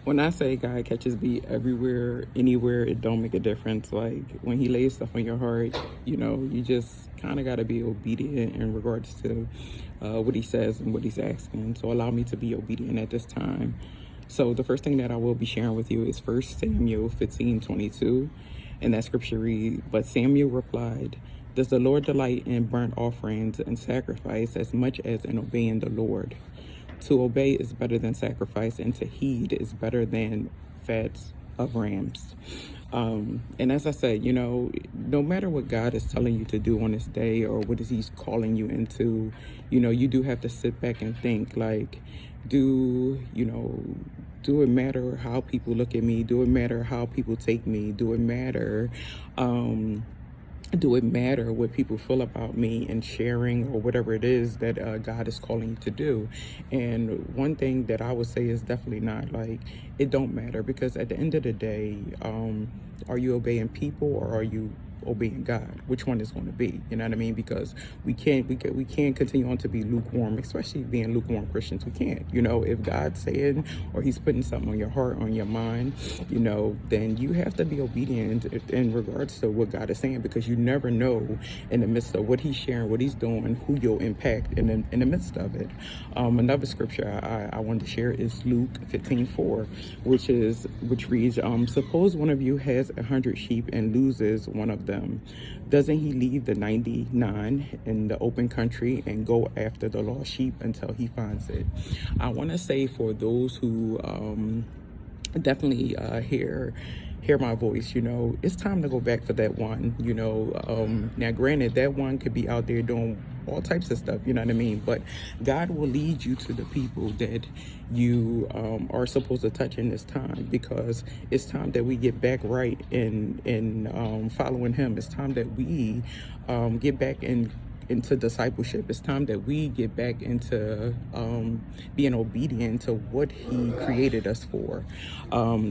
When I say God catches me everywhere, anywhere, it don't make a difference. Like when He lays stuff on your heart, you just kind of got to be obedient in regards to what He says and what He's asking. So allow me to be obedient at this time. So the first thing that I will be sharing with you is 1 Samuel 15:22, and that scripture reads, "But Samuel replied, 'Does the Lord delight in burnt offerings and sacrifice as much as in obeying the Lord? To obey is better than sacrifice, and to heed is better than fats of rams.'" And as I said, no matter what God is telling you to do on this day or what is He's calling you into, you do have to sit back and think like, do it matter how people look at me? Do it matter how people take me? Um, do it matter what people feel about me and sharing or whatever it is that God is calling you to do? And one thing that I would say is definitely not, like, it don't matter, because at the end of the day, are you obeying people or are you obeying God? Which one is going to be? You know what I mean? Because we can't continue on to be lukewarm, especially being lukewarm Christians. We can't. If God's saying or He's putting something on your heart, on your mind, then you have to be obedient in regards to what God is saying, because you never know in the midst of what He's sharing, what He's doing, who you'll impact in the midst of it. Another scripture I wanted to share is Luke 15:4, which reads, "Suppose one of you has 100 sheep and loses one of them. Doesn't he leave the 99 in the open country and go after the lost sheep until he finds it?" I want to say, for those who definitely hear my voice, it's time to go back for that one. Now granted, that one could be out there doing all types of stuff, you know what I mean, but God will lead you to the people that you are supposed to touch in this time, because it's time that we get back right in following Him. It's time that we get back into discipleship. It's time that we get back into being obedient to what He created us for.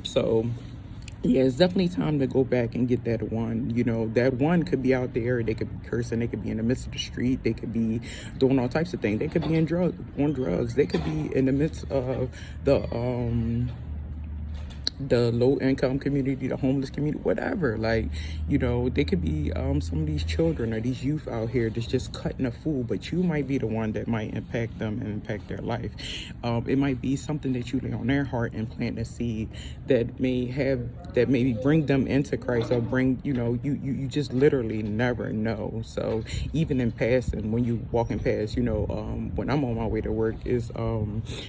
So yeah, it's definitely time to go back and get that one. That one could be out there. They could be cursing. They could be in the midst of the street. They could be doing all types of things. They could be on drugs. They could be in the midst of the low income community, the homeless community, whatever. Like, they could be some of these children or these youth out here that's just cutting a fool, but you might be the one that might impact them and impact their life. It might be something that you lay on their heart and plant a seed that maybe bring them into Christ, or bring, you just literally never know. So even in passing, when you walking past, when I'm on my way to work, is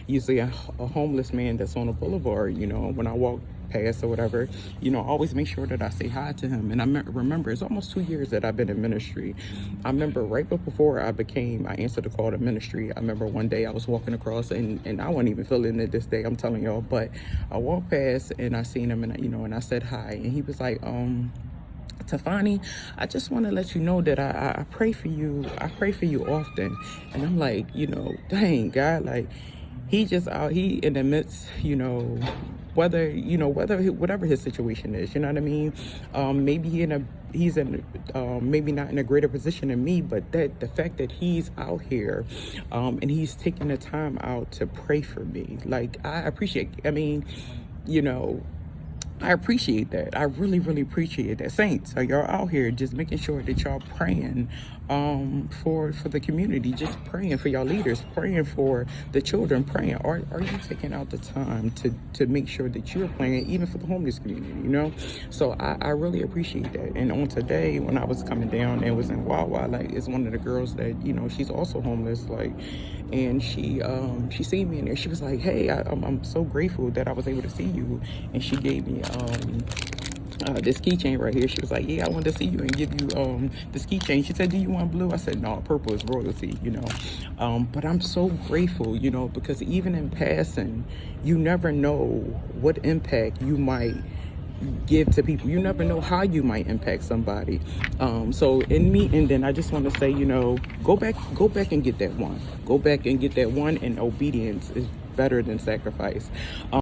usually a homeless man that's on a boulevard. When I walk past or whatever, I always make sure that I say hi to him. And I remember, it's almost 2 years that I've been in ministry. I remember right before I answered the call to ministry. I remember one day I was walking across, and I wasn't even feeling it this day, I'm telling y'all, but I walked past and I seen him, and I said hi, and he was like, "Tafani, I just want to let you know that I pray for you. I pray for you often." And I'm like, dang, God, like, he just out, he in the midst, whatever his situation is, you know what I mean? Maybe he's in maybe not in a greater position than me, but the fact that he's out here, and he's taking the time out to pray for me, like, I appreciate. I mean, I appreciate that. I really, really appreciate that. Saints, are y'all out here just making sure that y'all praying for the community, just praying for y'all leaders, praying for the children, praying. Are you taking out the time to make sure that you're praying even for the homeless community, So I really appreciate that. And on today, when I was coming down and was in Wawa, like, it's one of the girls that, she's also homeless, like, and she seen me in there. She was like, "Hey, I'm so grateful that I was able to see you." And she gave me this keychain right here. She was like, "Yeah, I wanted to see you and give you this keychain." She said, "Do you want blue?" I said, "No, purple is royalty," But I'm so grateful, because even in passing, you never know what impact you might give to people. You never know how you might impact somebody. So in me, and then I just want to say, go back and get that one. Go back and get that one, and obedience is better than sacrifice.